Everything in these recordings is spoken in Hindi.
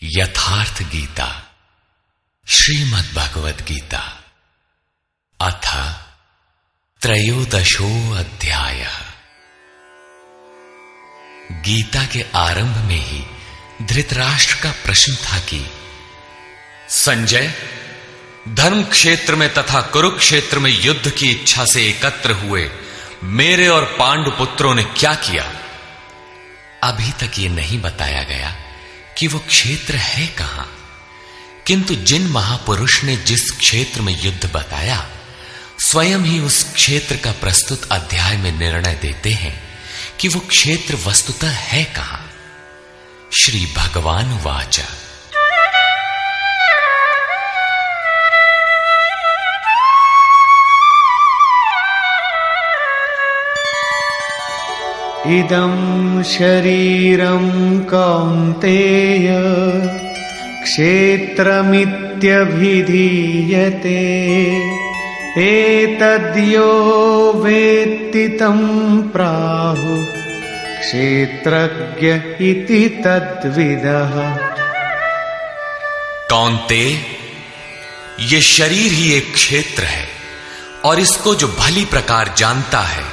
यथार्थ गीता श्रीमद् भगवद गीता अथ त्रयोदशो अध्यायः। गीता के आरंभ में ही धृतराष्ट्र का प्रश्न था कि संजय, धर्म क्षेत्र में तथा कुरुक्षेत्र में युद्ध की इच्छा से एकत्र हुए मेरे और पांडु पुत्रों ने क्या किया? अभी तक ये नहीं बताया गया कि वो क्षेत्र है कहां, किंतु जिन महापुरुष ने जिस क्षेत्र में युद्ध बताया, स्वयं ही उस क्षेत्र का प्रस्तुत अध्याय में निर्णय देते हैं कि वो क्षेत्र वस्तुतः है कहां। श्री भगवान वाच इदं शरीरं कौन्तेय क्षेत्रमित्यभिधीयते एतद्यो वेत्ति तं प्राहुः क्षेत्रज्ञ इति तद्विदः। कौन्तेय, ये शरीर ही एक क्षेत्र है और इसको जो भली प्रकार जानता है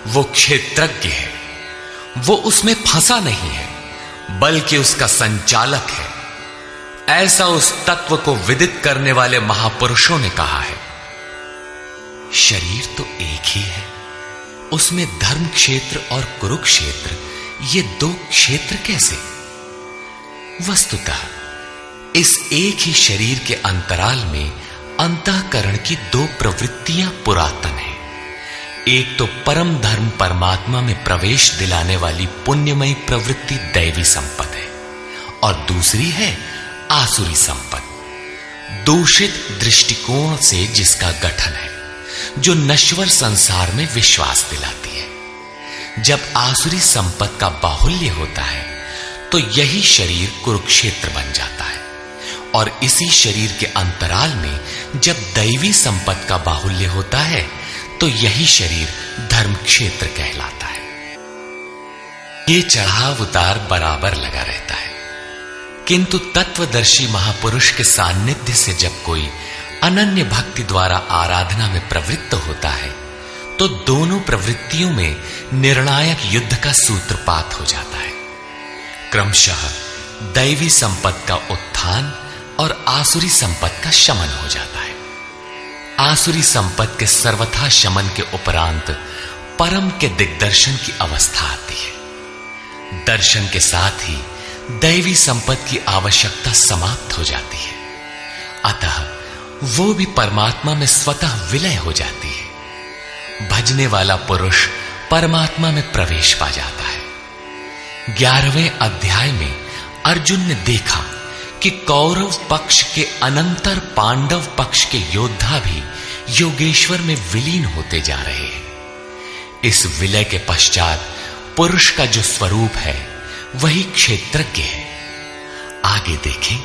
वो क्षेत्रज्ञ है। वो उसमें फंसा नहीं है बल्कि उसका संचालक है, ऐसा उस तत्व को विदित करने वाले महापुरुषों ने कहा है। शरीर तो एक ही है, उसमें धर्म क्षेत्र और कुरुक्षेत्र ये दो क्षेत्र कैसे? वस्तुतः इस एक ही शरीर के अंतराल में अंतःकरण की दो प्रवृत्तियां पुरातन हैं। एक तो परम धर्म परमात्मा में प्रवेश दिलाने वाली पुण्यमयी प्रवृत्ति दैवी संपद है और दूसरी है आसुरी संपद, दूषित दृष्टिकोण से जिसका गठन है, जो नश्वर संसार में विश्वास दिलाती है। जब आसुरी संपद का बाहुल्य होता है तो यही शरीर कुरुक्षेत्र बन जाता है और इसी शरीर के अंतराल में जब दैवी संपद का बाहुल्य होता है तो यही शरीर धर्म क्षेत्र कहलाता है। ये चढ़ाव उतार बराबर लगा रहता है, किंतु तत्वदर्शी महापुरुष के सान्निध्य से जब कोई अनन्य भक्ति द्वारा आराधना में प्रवृत्त होता है तो दोनों प्रवृत्तियों में निर्णायक युद्ध का सूत्रपात हो जाता है। क्रमशः दैवी संपद का उत्थान और आसुरी संपद का शमन हो जाता है। आसुरी संपद के सर्वथा शमन के उपरांत परम के दिग्दर्शन की अवस्था आती है। दर्शन के साथ ही दैवी संपद की आवश्यकता समाप्त हो जाती है, अतः वो भी परमात्मा में स्वतः विलय हो जाती है। भजने वाला पुरुष परमात्मा में प्रवेश पा जाता है। 11वें अध्याय में अर्जुन ने देखा कि कौरव पक्ष के अनंतर पांडव पक्ष के योद्धा भी योगेश्वर में विलीन होते जा रहे हैं। इस विलय के पश्चात पुरुष का जो स्वरूप है वही क्षेत्रज्ञ है। आगे देखें।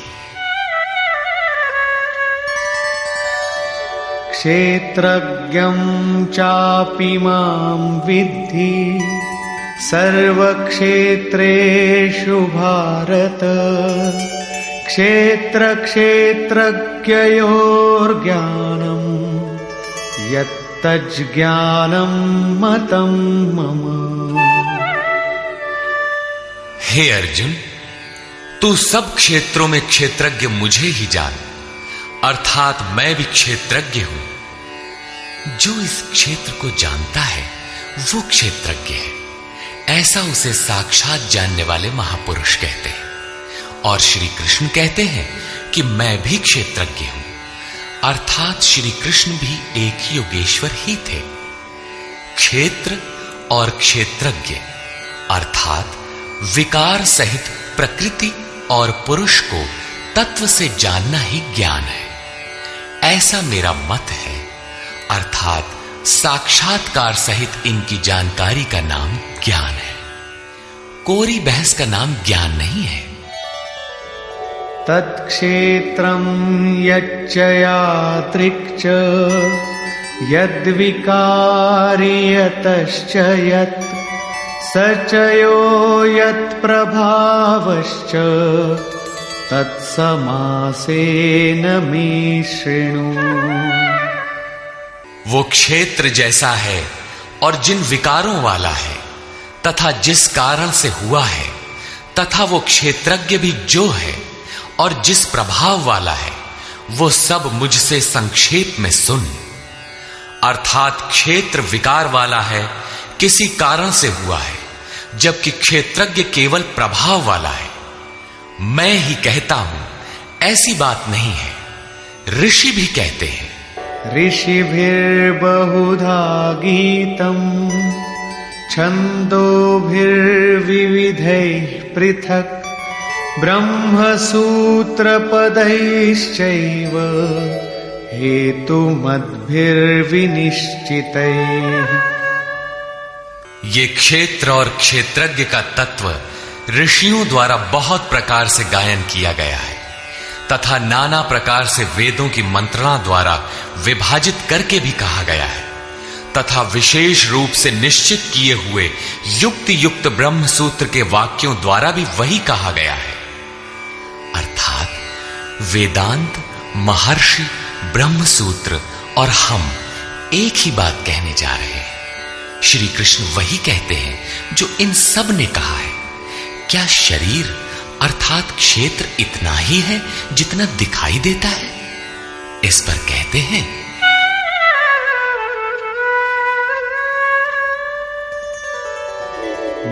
क्षेत्रज्ञं चापि मां विद्धि सर्वक्षेत्रेषु भारत क्षेत्र क्षेत्रज्ञयोर्ज्ञानं यत्तज्ज्ञानं मतं मम। हे अर्जुन, तू सब क्षेत्रों में क्षेत्रज्ञ मुझे ही जान, अर्थात मैं भी क्षेत्रज्ञ हूं। जो इस क्षेत्र को जानता है वो क्षेत्रज्ञ है, ऐसा उसे साक्षात जानने वाले महापुरुष कहते हैं। और श्री कृष्ण कहते हैं कि मैं भी क्षेत्रज्ञ हूं, अर्थात श्री कृष्ण भी एक ही योगेश्वर ही थे। क्षेत्र और क्षेत्रज्ञ अर्थात विकार सहित प्रकृति और पुरुष को तत्व से जानना ही ज्ञान है, ऐसा मेरा मत है। अर्थात साक्षात्कार सहित इनकी जानकारी का नाम ज्ञान है, कोरी बहस का नाम ज्ञान नहीं है। तत्क्षेत्रं यच्च यादृक् यद्विकारी यतश्च यत् स च यो यत्प्रभावश्च तत्समासेन मे शृणु। वो क्षेत्र जैसा है और जिन विकारों वाला है तथा जिस कारण से हुआ है, तथा वो क्षेत्रज्ञ भी जो है और जिस प्रभाव वाला है, वो सब मुझसे संक्षेप में सुन। अर्थात क्षेत्र विकार वाला है, किसी कारण से हुआ है, जबकि क्षेत्रज्ञ केवल प्रभाव वाला है। मैं ही कहता हूं, ऐसी बात नहीं है, ऋषि भी कहते हैं। ऋषिभिर्बहुधा गीतम् छन्दोभिर्विविधैः पृथक् ब्रह्मसूत्रपदैश्चैव हेतुमद्भिर्विनिश्चितैः। ये क्षेत्र और क्षेत्रज्ञ का तत्व ऋषियों द्वारा बहुत प्रकार से गायन किया गया है तथा नाना प्रकार से वेदों की मंत्रणा द्वारा विभाजित करके भी कहा गया है तथा विशेष रूप से निश्चित किए हुए युक्ति युक्त ब्रह्म सूत्र के वाक्यों द्वारा भी वही कहा गया है। अर्थात वेदांत, महर्षि, ब्रह्म सूत्र और हम एक ही बात कहने जा रहे हैं। श्री कृष्ण वही कहते हैं जो इन सब ने कहा है। क्या शरीर अर्थात क्षेत्र इतना ही है जितना दिखाई देता है? इस पर कहते हैं,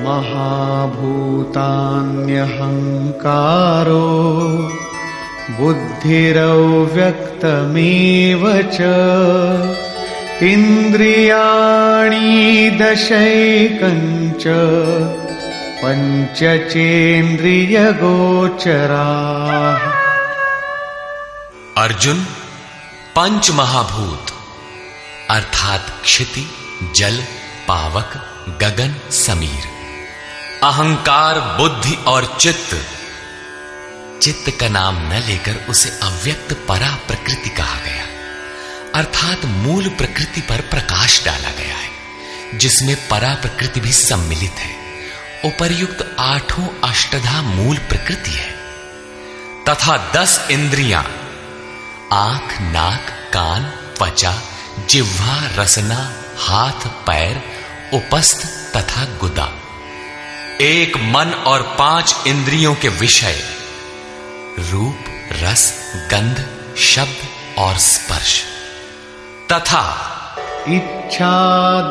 महाभूतान्यहंकारो बुद्धिरव्यक्तमेव च इन्द्रियाणि दशैकञ्च पंचचेन्द्रियगोचराः। अर्जुन, पंच महाभूत अर्थात क्षिति, जल, पावक, गगन, समीर, अहंकार, बुद्धि और चित्त। चित्त का नाम न लेकर उसे अव्यक्त परा प्रकृति कहा गया, अर्थात मूल प्रकृति पर प्रकाश डाला गया है, जिसमें परा प्रकृति भी सम्मिलित है। उपर्युक्त आठों अष्टधा मूल प्रकृति है तथा 10 इंद्रियां आंख, नाक, कान, त्वचा, जिह्वा, रसना, हाथ, पैर, उपस्थ तथा गुदा, एक मन और 5 इंद्रियों के विषय रूप, रस, गंध, शब्द और स्पर्श तथा इच्छा,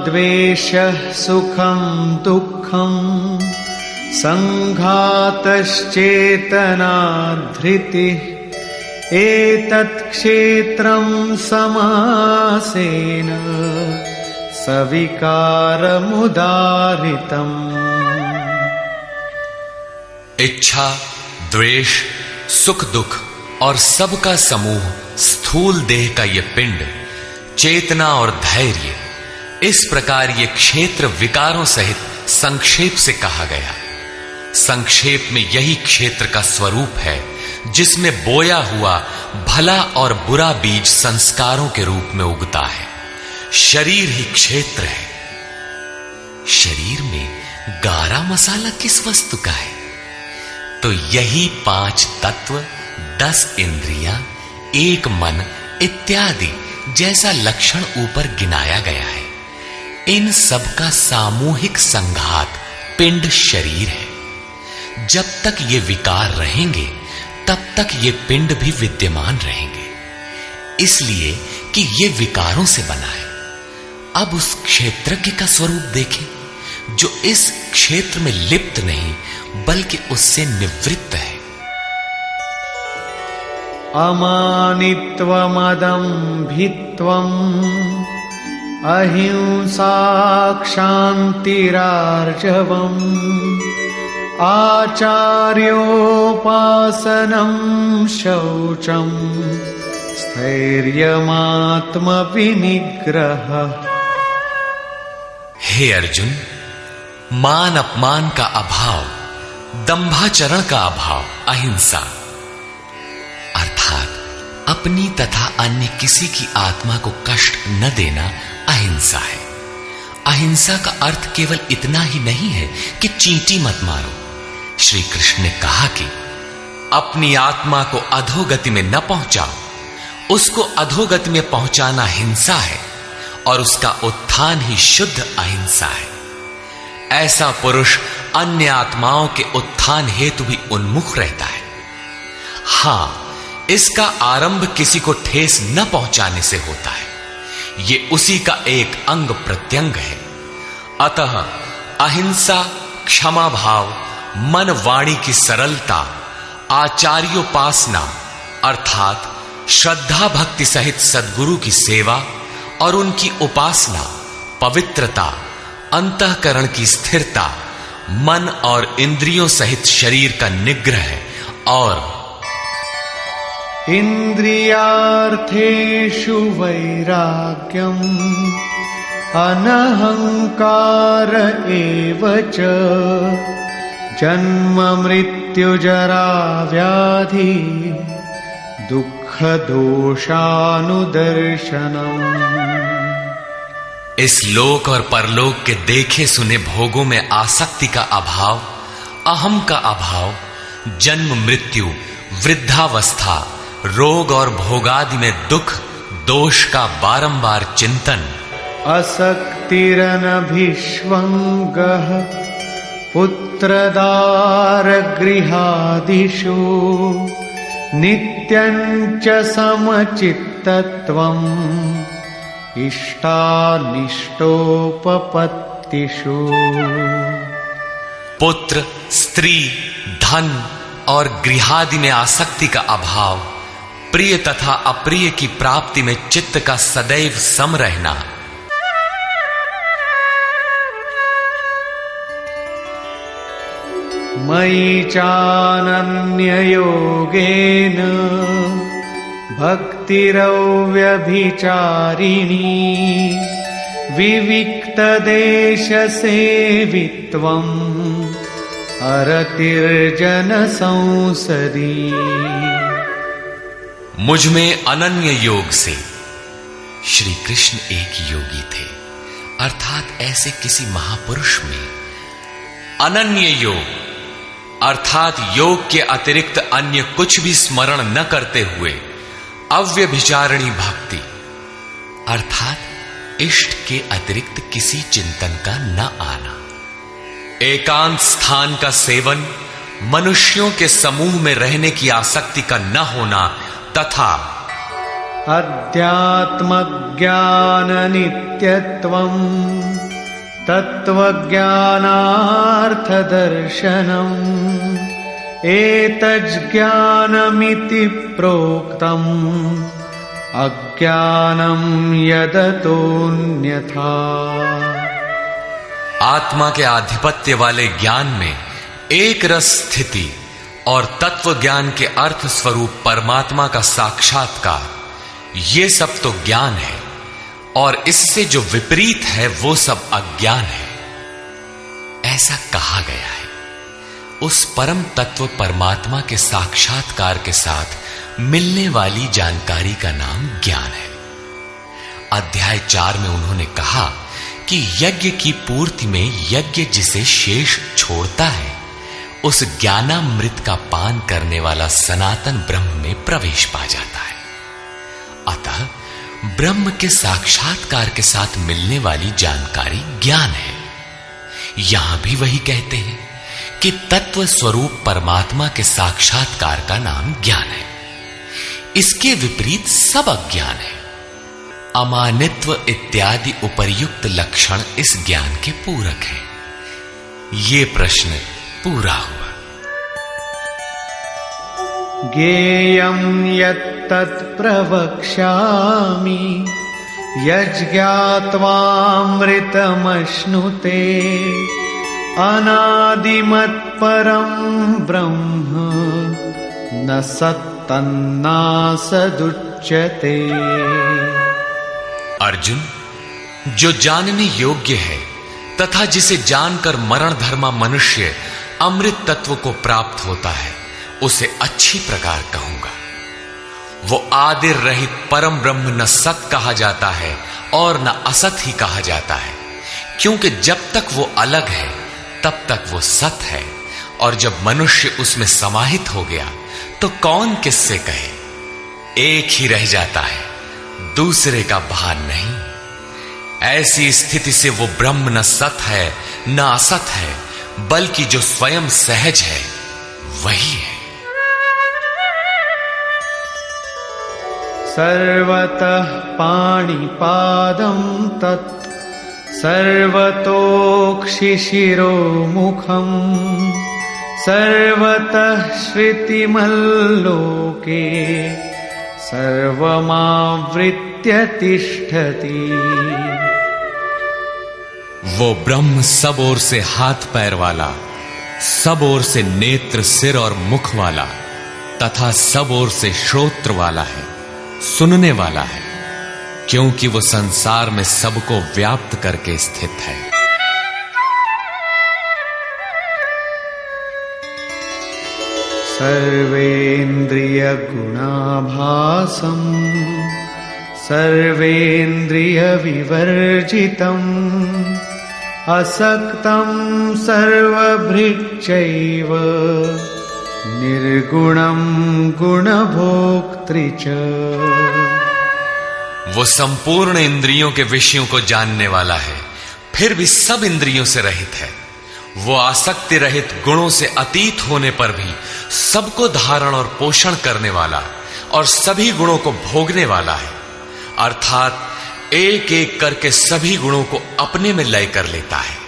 द्वेषः, सुखं दुःखं, संघातश्चेतना, धृतिः, एतत् क्षेत्रं समासेन सविकारमुदाहृतम्। इच्छा, द्वेष, सुख दुख और सबका समूह स्थूल देह का ये पिंड, चेतना और धैर्य, इस प्रकार ये क्षेत्र विकारों सहित संक्षेप से कहा गया। संक्षेप में यही क्षेत्र का स्वरूप है जिसमें बोया हुआ भला और बुरा बीज संस्कारों के रूप में उगता है। शरीर ही क्षेत्र है। शरीर में गारा मसाला किस वस्तु का है? तो यही 5 तत्व, 10 इंद्रियां, एक मन इत्यादि जैसा लक्षण ऊपर गिनाया गया है। इन सब का सामूहिक संघात पिंड शरीर है। जब तक ये विकार रहेंगे तब तक ये पिंड भी विद्यमान रहेंगे, इसलिए कि ये विकारों से बना है। अब उस क्षेत्रज्ञ का स्वरूप देखें जो इस क्षेत्र में लिप्त नहीं बल्कि उससे निवृत्त है। अमानित्वमदम्भित्वम् अहिंसा क्षान्तिरार्जवम् आचार्योपासनं शौचं स्थैर्यमात्मविनिग्रह। हे अर्जुन, मान अपमान का अभाव, दंभाचरण का अभाव अहिंसा अर्थात अपनी तथा अन्य किसी की आत्मा को कष्ट न देना अहिंसा है। अहिंसा का अर्थ केवल इतना ही नहीं है कि चींटी मत मारो। श्री कृष्ण ने कहा कि अपनी आत्मा को अधोगति में न पहुंचाओ। उसको अधोगति में पहुंचाना हिंसा है और उसका उत्थान ही शुद्ध अहिंसा है। ऐसा पुरुष अन्य आत्माओं के उत्थान हेतु भी उन्मुख रहता है। हां, इसका आरंभ किसी को ठेस न पहुंचाने से होता है। ये उसी का एक अंग प्रत्यंग है। अतः अहिंसा, क्षमा भाव, मन वाणी की सरलता, आचार्योपासना अर्थात श्रद्धा भक्ति सहित सद्गुरु की सेवा और उनकी उपासना, पवित्रता, अंतःकरण की स्थिरता, मन और इंद्रियों सहित शरीर का निग्रह और इंद्रियार्थेषु वैराग्यम अनहंकार एव च जन्म मृत्यु जरा व्याधि दुख दोषानुदर्शनम। इस लोक और परलोक के देखे सुने भोगों में आसक्ति का अभाव, अहम का अभाव, जन्म मृत्यु, वृद्धावस्था, रोग और भोगादि में दुख दोष का बारंबार चिंतन, असक्तिरनभिष्वंगः पुत्रदार गृहादिषु नित्यं च समचित्तत्वम् इष्टानिष्टोपपत्तिषु। पुत्र, स्त्री, धन और गृहादि में आसक्ति का अभाव, प्रिय तथा अप्रिय की प्राप्ति में चित्त का सदैव सम रहना, मयि चानन्ययोगेन भक्तिरव्यभिचारिणी विविक्तदेशसेवित्वम् अरतिर्जन संसदी। मुझ में अनन्य योग से श्री कृष्ण एक योगी थे, अर्थात ऐसे किसी महापुरुष में अनन्य योग अर्थात योग के अतिरिक्त अन्य कुछ भी स्मरण न करते हुए अव्यभिचारिणी भक्ति अर्थात इष्ट के अतिरिक्त किसी चिंतन का न आना, एकांत स्थान का सेवन, मनुष्यों के समूह में रहने की आसक्ति का न होना तथा अध्यात्म ज्ञान नित्यत्वम् तत्वज्ञानार्थ दर्शनम् एतज्ज्ञानमिति प्रोक्तम् अज्ञानं यदतोऽन्यथा। आत्मा के आधिपत्य वाले ज्ञान में एक रस स्थिति और तत्व ज्ञान के अर्थ स्वरूप परमात्मा का साक्षात्कार, ये सब तो ज्ञान है और इससे जो विपरीत है वो सब अज्ञान है। ऐसा कहा गया है। उस परम तत्व परमात्मा के साक्षात्कार के साथ मिलने वाली जानकारी का नाम ज्ञान है। अध्याय 4 में उन्होंने कहा कि यज्ञ की पूर्ति में यज्ञ जिसे शेष छोड़ता है उस ज्ञानामृत का पान करने वाला सनातन ब्रह्म में प्रवेश पा जाता है। अतः ब्रह्म के साक्षात्कार के साथ मिलने वाली जानकारी ज्ञान है। यहां भी वही कहते हैं कि तत्व स्वरूप परमात्मा के साक्षात्कार का नाम ज्ञान है। इसके विपरीत सब अज्ञान है। अमानित्व इत्यादि उपर्युक्त लक्षण इस ज्ञान के पूरक हैं। ये प्रश्न पूरा हुआ। ज्ञेयं यत्तत् प्रवक्ष्यामि यज्ञात्वामृतमश्नुते अनादिमत्परं ब्रह्म न सत्तन्नासदुच्यते। अर्जुन, जो जानने योग्य है तथा जिसे जानकर मरण धर्मा मनुष्य अमृत तत्व को प्राप्त होता है उसे अच्छी प्रकार कहूंगा। वो आदिर रहित परम ब्रह्म न सत कहा जाता है और न असत ही कहा जाता है, क्योंकि जब तक वो अलग है तब तक वो सत है और जब मनुष्य उसमें समाहित हो गया तो कौन किससे कहे। एक ही रह जाता है, दूसरे का भान नहीं। ऐसी स्थिति से वो ब्रह्म न सत है न असत है, बल्कि जो स्वयं सहज है वही है। सर्वतः पाणिपादं तत् सर्वतोक्षिशिरोमुखम् सर्वतः श्रुतिमल्लोके सर्वमावृत्य तिष्ठति। वो ब्रह्म सब ओर से हाथ पैर वाला, सब ओर से नेत्र सिर और मुख वाला तथा सब ओर से श्रोत्र वाला है, सुनने वाला है, क्योंकि वो संसार में सबको व्याप्त करके स्थित है। सर्वेन्द्रिय गुणाभासं सर्वेन्द्रिय विवर्जितम् असक्तं सर्वभृच्चैव निर्गुणं गुणभोक्तृ च। वो संपूर्ण इंद्रियों के विषयों को जानने वाला है, फिर भी सब इंद्रियों से रहित है। वो आसक्ति रहित, गुणों से अतीत होने पर भी सबको धारण और पोषण करने वाला और सभी गुणों को भोगने वाला है, अर्थात एक एक करके सभी गुणों को अपने में लय कर लेता है।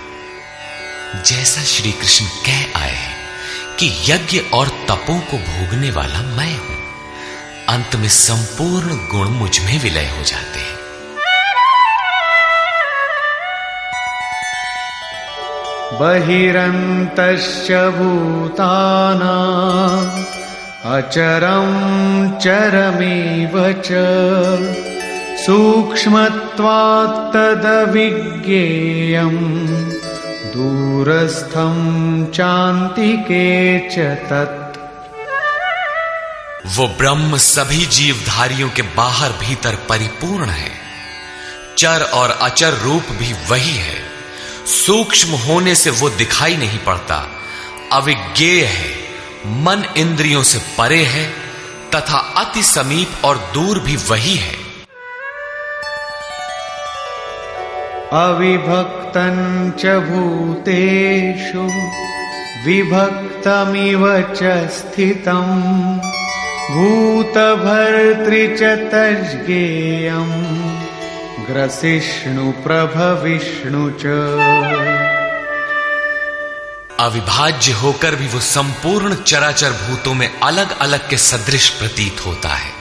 जैसा श्री कृष्ण कह आए हैं कि यज्ञ और तपों को भोगने वाला मैं हूं, अंत में संपूर्ण गुण मुझ में विलय हो जाते हैं। बहिरन्तश्च भूतानाम् अचरं चरमेव च सूक्ष्मत्वात् तदविज्ञेयम् दूरस्थं चान्तिके च तत्। वो ब्रह्म सभी जीवधारियों के बाहर भीतर परिपूर्ण है। चर और अचर रूप भी वही है। सूक्ष्म होने से वो दिखाई नहीं पड़ता, अविज्ञेय है, मन इंद्रियों से परे है तथा अति समीप और दूर भी वही है। अविभक्तं च भूतेषु विभक्तमिव च स्थितं भूतभर्तृ च तज्ज्ञेयम् ग्रसिष्णु प्रभविष्णु च। अविभाज्य होकर भी वो संपूर्ण चराचर भूतों में अलग अलग के सदृश प्रतीत होता है।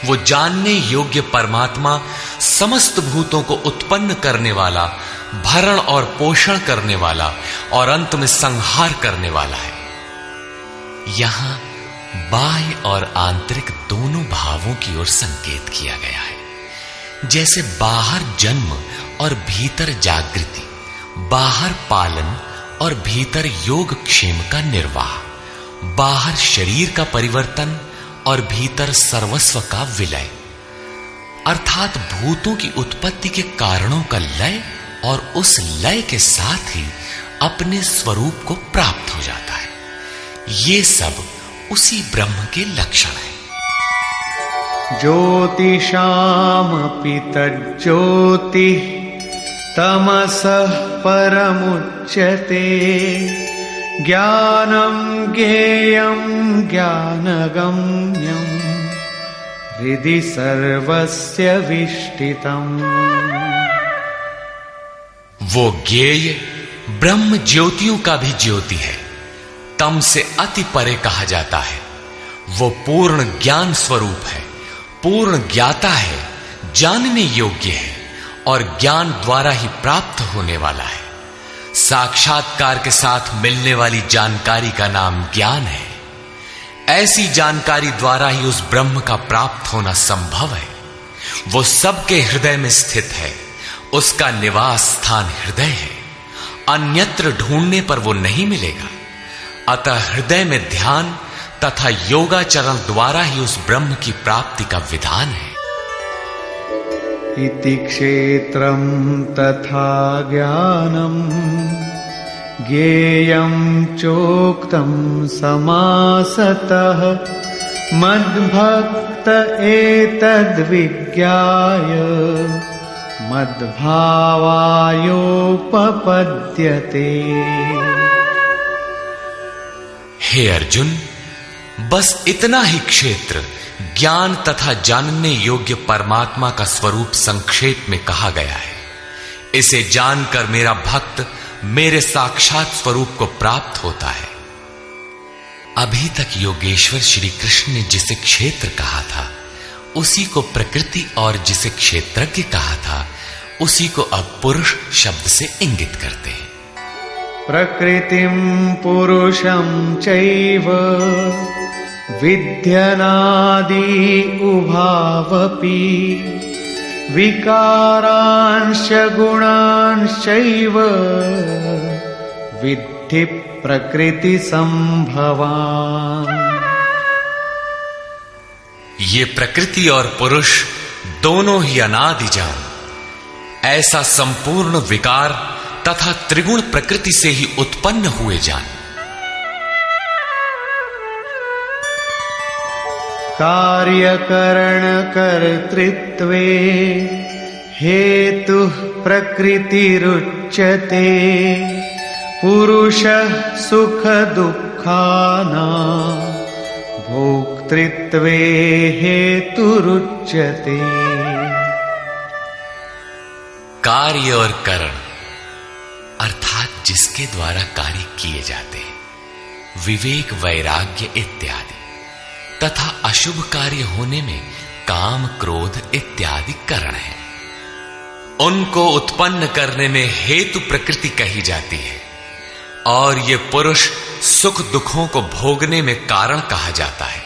वो जानने योग्य परमात्मा समस्त भूतों को उत्पन्न करने वाला, भरण और पोषण करने वाला और अंत में संहार करने वाला है। यहां बाह्य और आंतरिक दोनों भावों की ओर संकेत किया गया है। जैसे बाहर जन्म और भीतर जागृति, बाहर पालन और भीतर योग क्षेम का निर्वाह, बाहर शरीर का परिवर्तन और भीतर सर्वस्व का विलय, अर्थात भूतों की उत्पत्ति के कारणों का लय और उस लय के साथ ही अपने स्वरूप को प्राप्त हो जाता है। ये सब उसी ब्रह्म के लक्षण है। ज्योतिषामपि तज्ज्योतिः तमसः परमुच्यते ज्ञानं ज्ञेयं ज्ञानगम्यं हृदि सर्वस्य विष्ठितम्। वो ज्ञेय ब्रह्म ज्योतियों का भी ज्योति है, तम से अति परे कहा जाता है। वो पूर्ण ज्ञान स्वरूप है, पूर्ण ज्ञाता है, जानने योग्य है और ज्ञान द्वारा ही प्राप्त होने वाला है। साक्षात्कार के साथ मिलने वाली जानकारी का नाम ज्ञान है। ऐसी जानकारी द्वारा ही उस ब्रह्म का प्राप्त होना संभव है। वो सबके हृदय में स्थित है, उसका निवास स्थान हृदय है, अन्यत्र ढूंढने पर वो नहीं मिलेगा। अतः हृदय में ध्यान तथा योगाचरण द्वारा ही उस ब्रह्म की प्राप्ति का विधान है। इति क्षेत्रं तथा ज्ञानम् ज्ञेयं चोक्तं समासतः मद्भक्त एतद्विज्ञाय मद्भावायोपपद्यते। हे अर्जुन, बस इतना ही क्षेत्र ज्ञान तथा जानने योग्य परमात्मा का स्वरूप संक्षेप में कहा गया है। इसे जानकर मेरा भक्त मेरे साक्षात स्वरूप को प्राप्त होता है। अभी तक योगेश्वर श्री कृष्ण ने जिसे क्षेत्र कहा था उसी को प्रकृति और जिसे क्षेत्रज्ञ कहा था उसी को अब पुरुष शब्द से इंगित करते हैं। प्रकृतिं पुरुषं चैव विद्यनादि उभावपि विकारांश गुणांश्चैव विद्धि प्रकृति संभवान्। ये प्रकृति और पुरुष दोनों ही अनादि जान, ऐसा संपूर्ण विकार तथा त्रिगुण प्रकृति से ही उत्पन्न हुए जान। कार्यकरण कर्तृत्वे हेतुः प्रकृतिरुच्यते पुरुषः सुख दुःखानां भोक्तृत्वे हेतुरुच्यते। कार्य और करण अर्थात जिसके द्वारा कार्य किए जाते हैं, विवेक वैराग्य इत्यादि, तथा अशुभ कार्य होने में काम क्रोध इत्यादि कारण है। उनको उत्पन्न करने में हेतु प्रकृति कही जाती है और ये पुरुष सुख दुखों को भोगने में कारण कहा जाता है।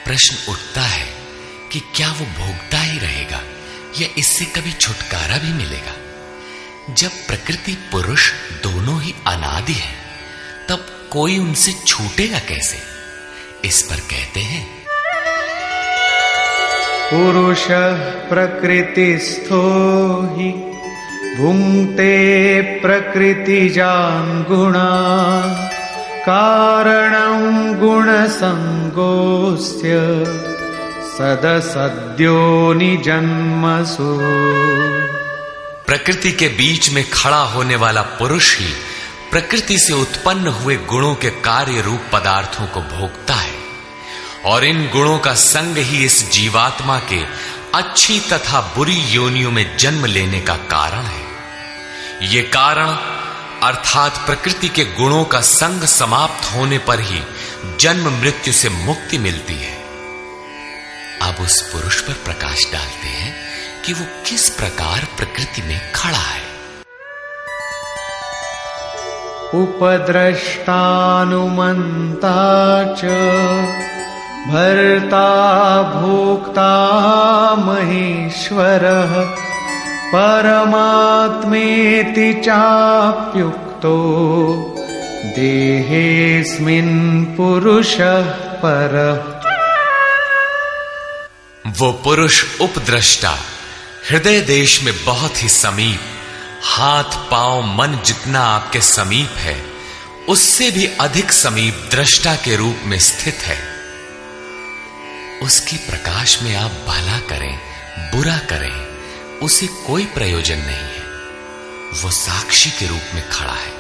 प्रश्न उठता है कि क्या वो भोगता ही रहेगा या इससे कभी छुटकारा भी मिलेगा? जब प्रकृति पुरुष दोनों ही अनादि है तब कोई उनसे छूटेगा कैसे? इस पर कहते हैं, पुरुषः प्रकृतिस्थो हि भुङ्क्ते प्रकृतिजान् गुणान् कारणं गुणसङ्गोऽस्य सदसद्यो निजन्मसु। प्रकृति के बीच में खड़ा होने वाला पुरुष ही प्रकृति से उत्पन्न हुए गुणों के कार्य रूप पदार्थों को भोगता है और इन गुणों का संग ही इस जीवात्मा के अच्छी तथा बुरी योनियों में जन्म लेने का कारण है। ये कारण अर्थात प्रकृति के गुणों का संग समाप्त होने पर ही जन्म मृत्यु से मुक्ति मिलती है। अब उस पुरुष पर प्रकाश डालते हैं कि वो किस प्रकार प्रकृति में खड़ा है। उपद्रष्टानुमन्ता च भर्ता भोक्ता महेश्वरः परमात्मेति चाप्युक्तो देहेऽस्मिन् पुरुषः परः। वो पुरुष उपद्रष्टा हृदय देश में बहुत ही समीप, हाथ पांव मन जितना आपके समीप है उससे भी अधिक समीप दृष्टा के रूप में स्थित है। उसके प्रकाश में आप भला करें बुरा करें उसे कोई प्रयोजन नहीं है। वो साक्षी के रूप में खड़ा है।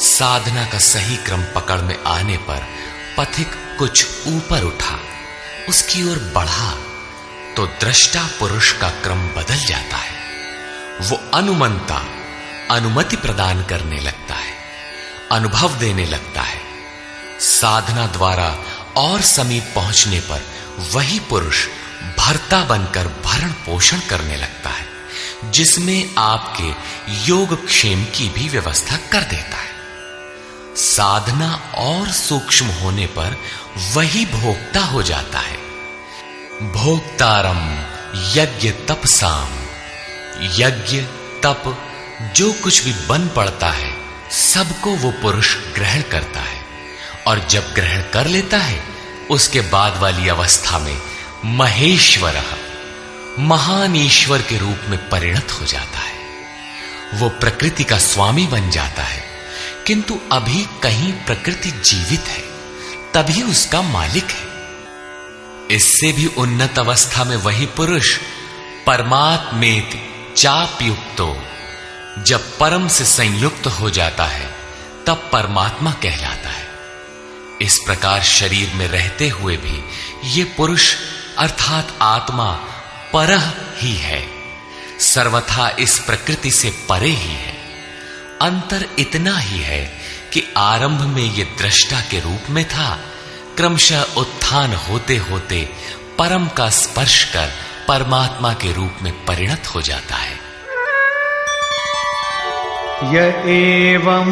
साधना का सही क्रम पकड़ में आने पर पथिक कुछ ऊपर उठा, उसकी ओर बढ़ा तो दृष्टा पुरुष का क्रम बदल जाता है। वो अनुमंता अनुमति प्रदान करने लगता है, अनुभव देने लगता है। साधना द्वारा और समीप पहुंचने पर वही पुरुष भर्ता बनकर भरण पोषण करने लगता है, जिसमें आपके योग क्षेम की भी व्यवस्था कर देता है। साधना और सूक्ष्म होने पर वही भोक्ता हो जाता है। भोक्तारम यज्ञ तपसाम, यज्ञ तप जो कुछ भी बन पड़ता है सबको वो पुरुष ग्रहण करता है और जब ग्रहण कर लेता है उसके बाद वाली अवस्था में महेश्वर महान ईश्वर के रूप में परिणत हो जाता है। वो प्रकृति का स्वामी बन जाता है किंतु अभी कहीं प्रकृति जीवित है, तभी उसका मालिक है। इससे भी उन्नत अवस्था में वही पुरुष परमात्मेति चाप्युक्तो, जब परम से संयुक्त हो जाता है तब परमात्मा कहलाता है। इस प्रकार शरीर में रहते हुए भी ये पुरुष अर्थात आत्मा परह ही है, सर्वथा इस प्रकृति से परे ही है। अंतर इतना ही है कि आरंभ में ये दृष्टा के रूप में था, क्रमशः उत्थान होते होते परम का स्पर्श कर परमात्मा के रूप में परिणत हो जाता है। य एवं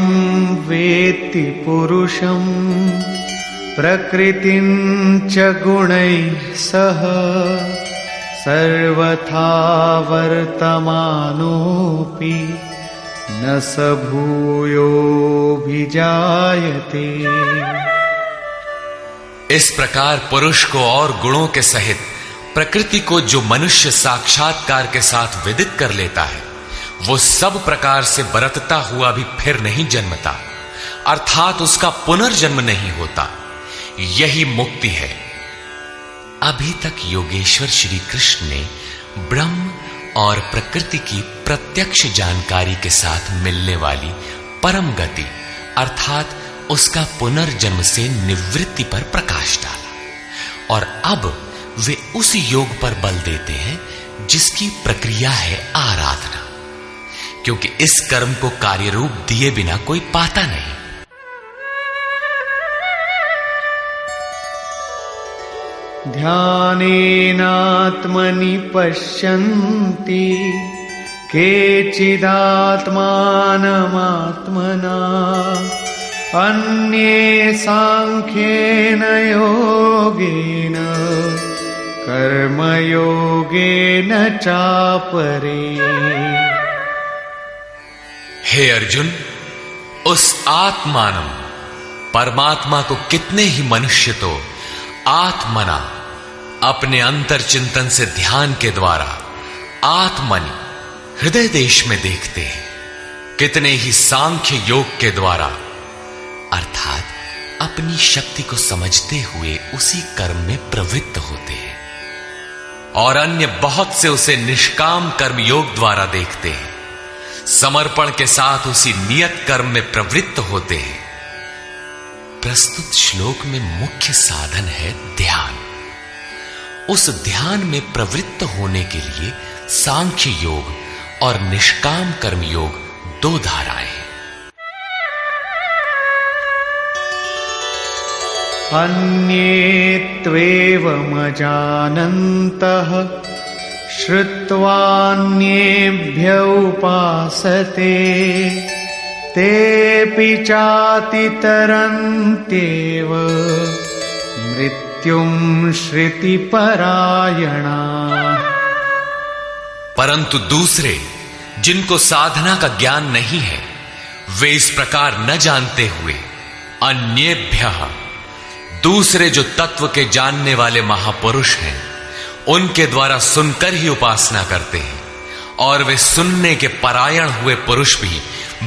वेत्ति पुरुषं प्रकृतिं च गुणैः सह सर्वथा वर्तमानोऽपि न स भूयोऽभिजायते। इस प्रकार पुरुष को और गुणों के सहित प्रकृति को जो मनुष्य साक्षात्कार के साथ विदित कर लेता है, वो सब प्रकार से बरतता हुआ भी फिर नहीं जन्मता, अर्थात उसका पुनर्जन्म नहीं होता। यही मुक्ति है। अभी तक योगेश्वर श्री कृष्ण ने ब्रह्म और प्रकृति की प्रत्यक्ष जानकारी के साथ मिलने वाली परम गति अर्थात उसका पुनर्जन्म से निवृत्ति पर प्रकाश डाला, और अब वे उस योग पर बल देते हैं जिसकी प्रक्रिया है आराधना, क्योंकि इस कर्म को कार्य रूप दिए बिना कोई पाता नहीं। ध्यानेनात्मनि पश्यन्ति केचिदात्मानमात्मना अन्ये सांख्येन योगेन कर्मयोगेन चापरे। हे अर्जुन, उस आत्मानम परमात्मा को कितने ही मनुष्य तो आत्मना अपने अंतर चिंतन से ध्यान के द्वारा आत्मनि हृदय देश में देखते हैं, कितने ही सांख्य योग के द्वारा अर्थात अपनी शक्ति को समझते हुए उसी कर्म में प्रवृत्त होते हैं, और अन्य बहुत से उसे निष्काम कर्म योग द्वारा देखते हैं, समर्पण के साथ उसी नियत कर्म में प्रवृत्त होते हैं। प्रस्तुत श्लोक में मुख्य साधन है ध्यान। उस ध्यान में प्रवृत्त होने के लिए सांख्य योग और निष्काम कर्म योग दो धाराएं हैं। अन्ये त्वेवमजानन्तः श्रुत्वान्येभ्य उपासते तेऽपि चातितरन्त्येव मृत्युं श्रुतिपरायणा। परंतु दूसरे जिनको साधना का ज्ञान नहीं है, वे इस प्रकार न जानते हुए अन्येभ्यः दूसरे जो तत्व के जानने वाले महापुरुष हैं उनके द्वारा सुनकर ही उपासना करते हैं, और वे सुनने के परायण हुए पुरुष भी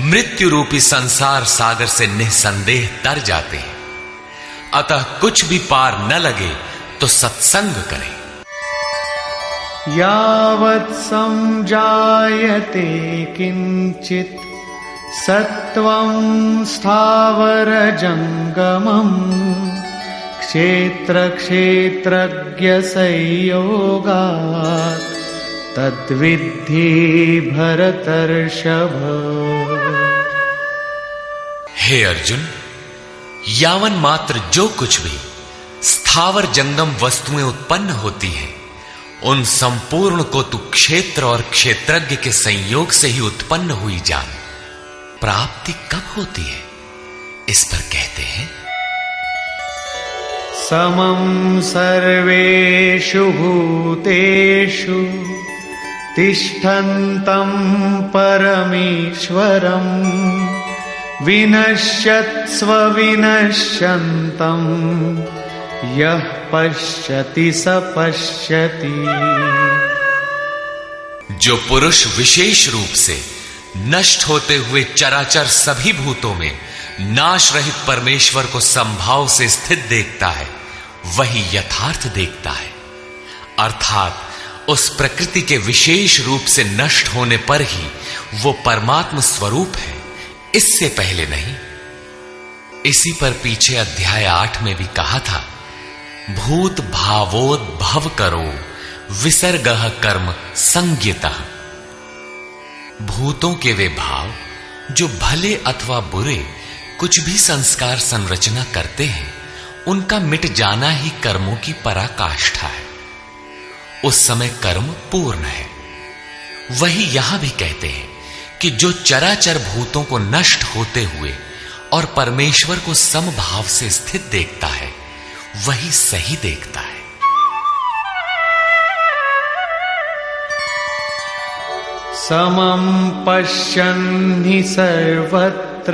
मृत्यु रूपी संसार सागर से निसंदेह तर जाते हैं। अतः कुछ भी पार न लगे तो सत्संग करें। यावत् संजायते किंचित सत्वं स्थावरजंगमम् क्षेत्र क्षेत्रज्ञ संयोगात् तद्विद्धि भरतर्षभ। हे अर्जुन, यावन मात्र जो कुछ भी स्थावर जंगम वस्तुएं उत्पन्न होती हैं, उन संपूर्ण को तू क्षेत्र और क्षेत्रज्ञ के संयोग से ही उत्पन्न हुई जान। प्राप्ति कब होती है, इस पर कहते हैं समं सर्वेषु भूतेषु तिष्ठन्तं परमेश्वरं विनश्यत्स्व विनश्यन्तं यः पश्यति स पश्यति। जो पुरुष विशेष रूप से नष्ट होते हुए चराचर सभी भूतों में नाश रहित परमेश्वर को समभाव से स्थित देखता है, वही यथार्थ देखता है, अर्थात उस प्रकृति के विशेष रूप से नष्ट होने पर ही वो परमात्म स्वरूप है, इससे पहले नहीं। इसी पर पीछे अध्याय 8 में भी कहा था, भूत भावोद्भव करो विसर्गः कर्म संज्ञितः। भूतों के वे भाव जो भले अथवा बुरे कुछ भी संस्कार संरचना करते हैं, उनका मिट जाना ही कर्मों की पराकाष्ठा है। उस समय कर्म पूर्ण है। वही यहां भी कहते हैं कि जो चराचर भूतों को नष्ट होते हुए और परमेश्वर को समभाव से स्थित देखता है, वही सही देखता है। समं पश्यन् हि सर्वत्र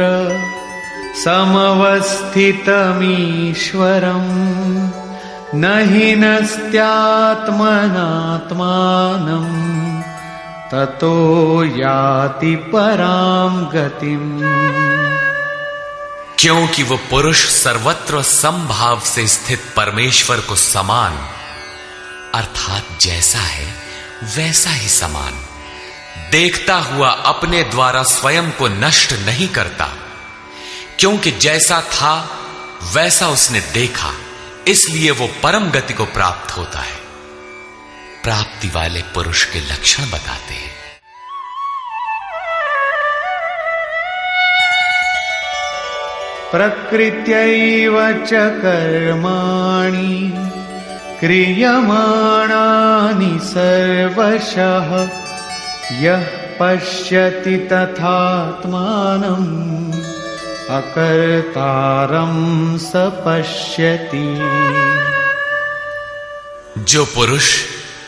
समवस्थितमीश्वरम् न हि नस्त्यात्मनात्मानं ततो याति परां गतिम्। क्योंकि वो पुरुष सर्वत्र समभाव से स्थित परमेश्वर को समान अर्थात जैसा है वैसा ही समान देखता हुआ अपने द्वारा स्वयं को नष्ट नहीं करता, क्योंकि जैसा था वैसा उसने देखा, इसलिए वो परम गति को प्राप्त होता है। प्राप्ति वाले पुरुष के लक्षण बताते हैं। प्रकृत्यैव च कर्माणि क्रियमाणानि सर्वशः यः पश्यति तथात्मानम् अकर्तारं स पश्यति। जो पुरुष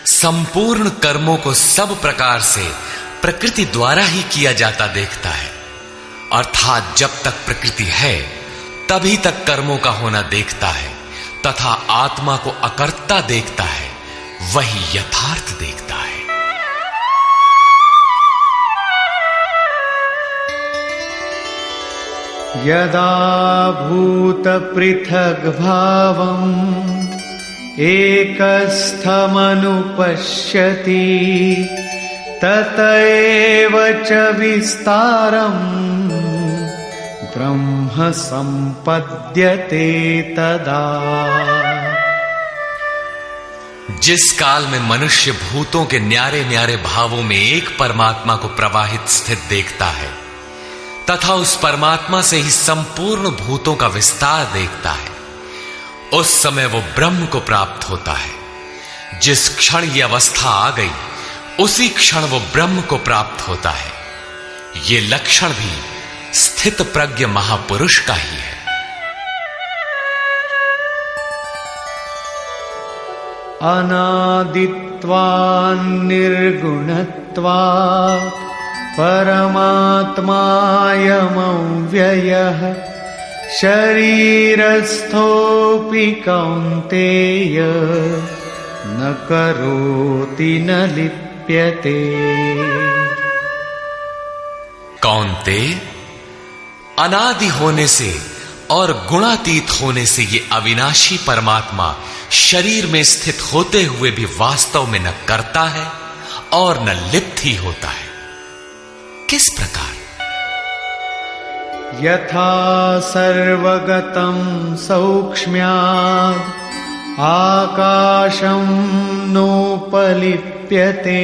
संपूर्ण कर्मों को सब प्रकार से प्रकृति द्वारा ही किया जाता देखता है, अर्थात जब तक प्रकृति है तभी तक कर्मों का होना देखता है तथा आत्मा को अकर्ता देखता है, वही यथार्थ देखता है। यदा भूत पृथग् भावम् एकस्थमनुपश्यति तत एव च विस्तारम् ब्रह्म संपद्यते तदा। जिस काल में मनुष्य भूतों के न्यारे न्यारे भावों में एक परमात्मा को प्रवाहित स्थित देखता है तथा उस परमात्मा से ही संपूर्ण भूतों का विस्तार देखता है, उस समय वो ब्रह्म को प्राप्त होता है। जिस क्षण ये अवस्था आ गई उसी क्षण वो ब्रह्म को प्राप्त होता है। ये लक्षण भी स्थित प्रज्ञ महापुरुष का ही है। अनादित्वान् निर्गुणत्वात् परमात्मायमव्ययः शरीरस्थोऽपि कौन्तेय न करोति न लिप्यते। कौन्तेय, अनादि होने से और गुणातीत होने से ये अविनाशी परमात्मा शरीर में स्थित होते हुए भी वास्तव में न करता है और न लिप्त ही होता है। किस प्रकार? यथा सर्वगतं सौक्ष्म्याद् आकाशं नोपलिप्यते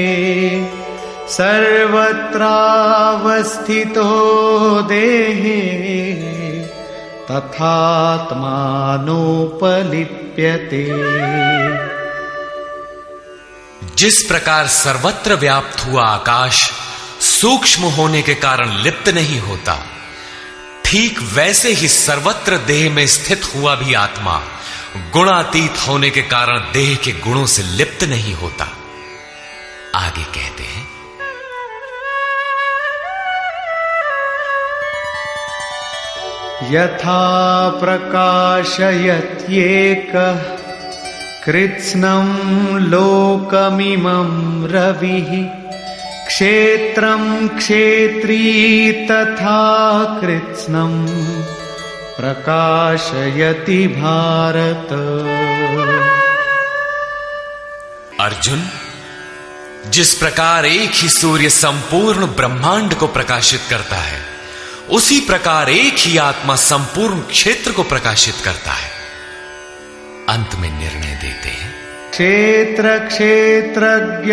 सर्वत्रावस्थितो देहे तथात्मानोपलिप्यते। जिस प्रकार सर्वत्र व्याप्त हुआ आकाश सूक्ष्म होने के कारण लिप्त नहीं होता, ठीक वैसे ही सर्वत्र देह में स्थित हुआ भी आत्मा गुणातीत होने के कारण देह के गुणों से लिप्त नहीं होता। आगे कहते हैं, यथा प्रकाशयत्येकः कृत्स्नं लोकमिमं रविः क्षेत्रं क्षेत्री तथा कृत्स्नं प्रकाशयति भारत। अर्जुन, जिस प्रकार एक ही सूर्य संपूर्ण ब्रह्मांड को प्रकाशित करता है, उसी प्रकार एक ही आत्मा संपूर्ण क्षेत्र को प्रकाशित करता है। अंत में निर्णय देते हैं, क्षेत्र क्षेत्रज्ञयोरेवम्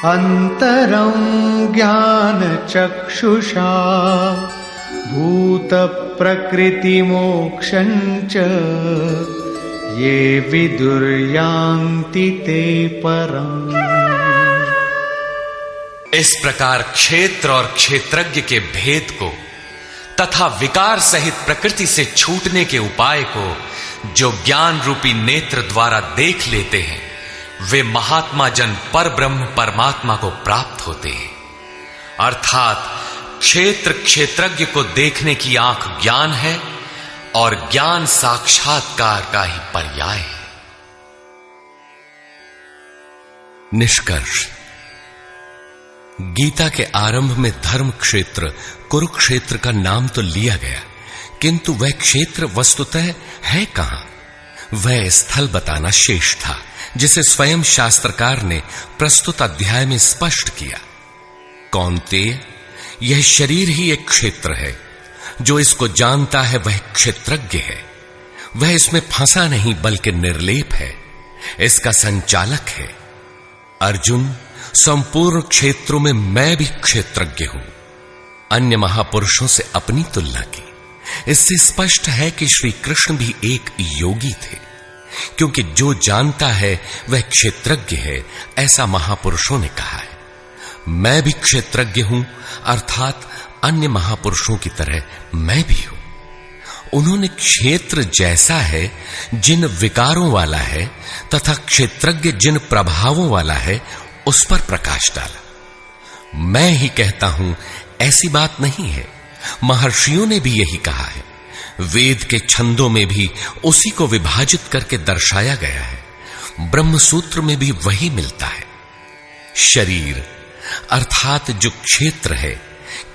अंतरं ज्ञान चक्षुषा भूत प्रकृति मोक्षं च ये विदुर्यान्ति ते परम्। इस प्रकार क्षेत्र और क्षेत्रज्ञ के भेद को तथा विकार सहित प्रकृति से छूटने के उपाय को जो ज्ञान रूपी नेत्र द्वारा देख लेते हैं, वे महात्मा जन पर ब्रह्म परमात्मा को प्राप्त होते हैं। अर्थात क्षेत्र क्षेत्रज्ञ को देखने की आंख ज्ञान है और ज्ञान साक्षात्कार का ही पर्याय है। निष्कर्ष, गीता के आरंभ में धर्म क्षेत्र कुरुक्षेत्र का नाम तो लिया गया, किंतु वह क्षेत्र वस्तुतः है कहां? वह स्थल बताना शेष था, जिसे स्वयं शास्त्रकार ने प्रस्तुत अध्याय में स्पष्ट किया। कौन्तेय, यह शरीर ही एक क्षेत्र है। जो इसको जानता है वह क्षेत्रज्ञ है। वह इसमें फंसा नहीं बल्कि निर्लेप है, इसका संचालक है। अर्जुन, संपूर्ण क्षेत्रों में मैं भी क्षेत्रज्ञ हूं। अन्य महापुरुषों से अपनी तुलना की। इससे स्पष्ट है कि श्री कृष्ण भी एक योगी थे, क्योंकि जो जानता है वह क्षेत्रज्ञ है, ऐसा महापुरुषों ने कहा है। मैं भी क्षेत्रज्ञ हूं, अर्थात अन्य महापुरुषों की तरह मैं भी हूं। उन्होंने क्षेत्र जैसा है जिन विकारों वाला है तथा क्षेत्रज्ञ जिन प्रभावों वाला है उस पर प्रकाश डाला। मैं ही कहता हूं ऐसी बात नहीं है, महर्षियों ने भी यही कहा है। वेद के छंदों में भी उसी को विभाजित करके दर्शाया गया है। ब्रह्म सूत्र में भी वही मिलता है। शरीर अर्थात जो क्षेत्र है,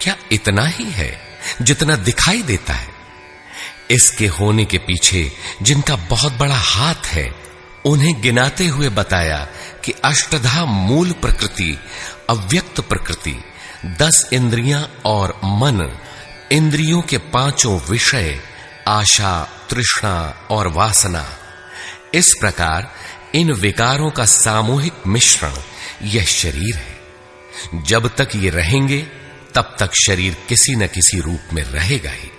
क्या इतना ही है जितना दिखाई देता है? इसके होने के पीछे जिनका बहुत बड़ा हाथ है, उन्हें गिनाते हुए बताया कि अष्टधा मूल प्रकृति, अव्यक्त प्रकृति, 10 इंद्रियां और मन, इंद्रियों के 5 विषय, आशा, तृष्णा और वासना, इस प्रकार इन विकारों का सामूहिक मिश्रण यह शरीर है। जब तक ये रहेंगे तब तक शरीर किसी न किसी रूप में रहेगा ही।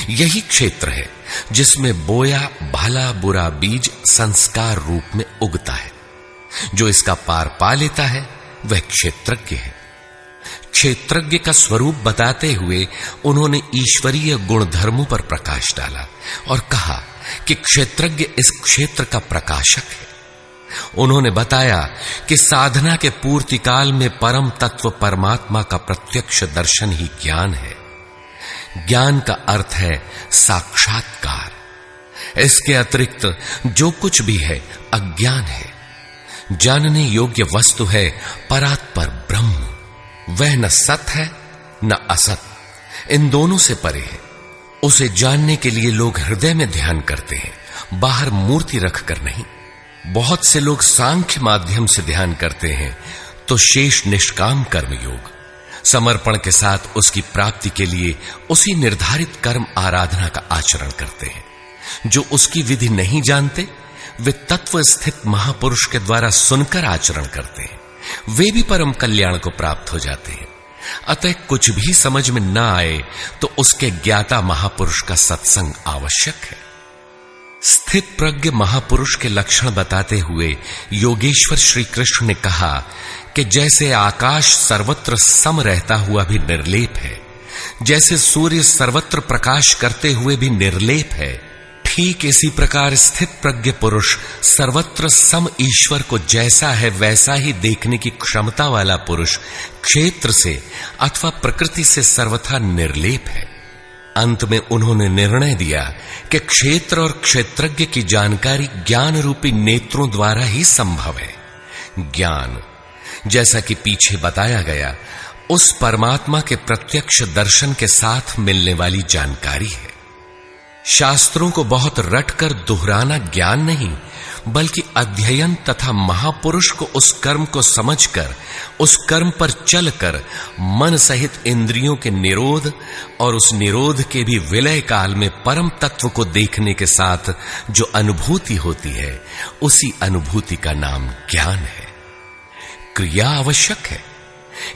यही क्षेत्र है जिसमें बोया भला बुरा बीज संस्कार रूप में उगता है। जो इसका पार पा लेता है वह क्षेत्रज्ञ है। क्षेत्रज्ञ का स्वरूप बताते हुए उन्होंने ईश्वरीय गुणधर्मों पर प्रकाश डाला और कहा कि क्षेत्रज्ञ इस क्षेत्र का प्रकाशक है। उन्होंने बताया कि साधना के पूर्ति काल में परम तत्व परमात्मा का प्रत्यक्ष दर्शन ही ज्ञान है। ज्ञान का अर्थ है साक्षात्कार। इसके अतिरिक्त जो कुछ भी है अज्ञान है। जानने योग्य वस्तु है परात्पर ब्रह्म। वह न सत है न असत, इन दोनों से परे है। उसे जानने के लिए लोग हृदय में ध्यान करते हैं, बाहर मूर्ति रखकर नहीं। बहुत से लोग सांख्य माध्यम से ध्यान करते हैं, तो शेष निष्काम कर्म योग, समर्पण के साथ उसकी प्राप्ति के लिए उसी निर्धारित कर्म आराधना का आचरण करते हैं। जो उसकी विधि नहीं जानते, वे तत्व स्थित महापुरुष के द्वारा सुनकर आचरण करते हैं। वे भी परम कल्याण को प्राप्त हो जाते हैं। अतः कुछ भी समझ में ना आए तो उसके ज्ञाता महापुरुष का सत्संग आवश्यक है। स्थित प्रज्ञ महापुरुष के लक्षण बताते हुए योगेश्वर श्री कृष्ण ने कहा कि जैसे आकाश सर्वत्र सम रहता हुआ भी निर्लेप है, जैसे सूर्य सर्वत्र प्रकाश करते हुए भी निर्लेप है, ठीक इसी प्रकार स्थित प्रज्ञ पुरुष सर्वत्र सम ईश्वर को जैसा है वैसा ही देखने की क्षमता वाला पुरुष क्षेत्र से अथवा प्रकृति से सर्वथा निर्लेप है। अंत में उन्होंने निर्णय दिया कि क्षेत्र और क्षेत्रज्ञ की जानकारी ज्ञान रूपी नेत्रों द्वारा ही संभव है। ज्ञान, जैसा कि पीछे बताया गया, उस परमात्मा के प्रत्यक्ष दर्शन के साथ मिलने वाली जानकारी है। शास्त्रों को बहुत रटकर दोहराना ज्ञान नहीं, बल्कि अध्ययन तथा महापुरुष को उस कर्म को समझकर, उस कर्म पर चलकर मन सहित इंद्रियों के निरोध और उस निरोध के भी विलय काल में परम तत्व को देखने के साथ जो अनुभूति होती है, उसी अनुभूति का नाम ज्ञान है। क्रिया आवश्यक है।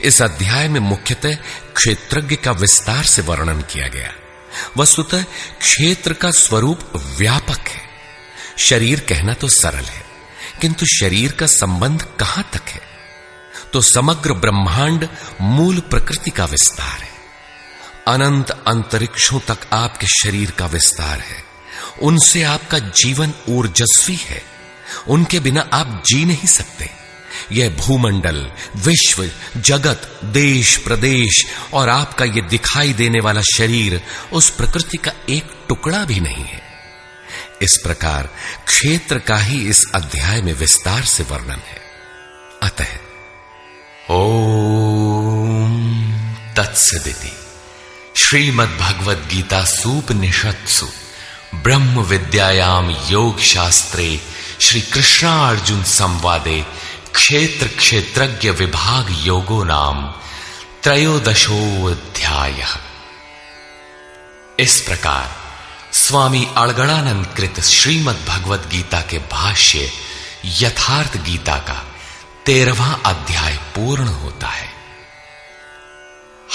इस अध्याय में मुख्यतः क्षेत्रज्ञ का विस्तार से वर्णन किया गया। वस्तुतः क्षेत्र का स्वरूप व्यापक है। शरीर कहना तो सरल है, किंतु शरीर का संबंध कहां तक है? तो समग्र ब्रह्मांड मूल प्रकृति का विस्तार है। अनंत अंतरिक्षों तक आपके शरीर का विस्तार है। उनसे आपका जीवन ऊर्जस्वी है। उनके बिना आप जी नहीं सकते। यह भूमंडल, विश्व, जगत, देश, प्रदेश और आपका यह दिखाई देने वाला शरीर उस प्रकृति का एक टुकड़ा भी नहीं है। इस प्रकार क्षेत्र का ही इस अध्याय में विस्तार से वर्णन है। अतः ओम तत्सदिति श्रीमद्भगवद गीता सूपनिषत्सु ब्रह्म विद्यायाम योग शास्त्रे श्री कृष्णार्जुन संवादे क्षेत्र क्षेत्रज्ञ विभाग योगो नाम त्रयोदशोऽध्यायः। इस प्रकार स्वामी अड़गड़ानंद कृत श्रीमद् भगवद गीता के भाष्य यथार्थ गीता का 13वां अध्याय पूर्ण होता है।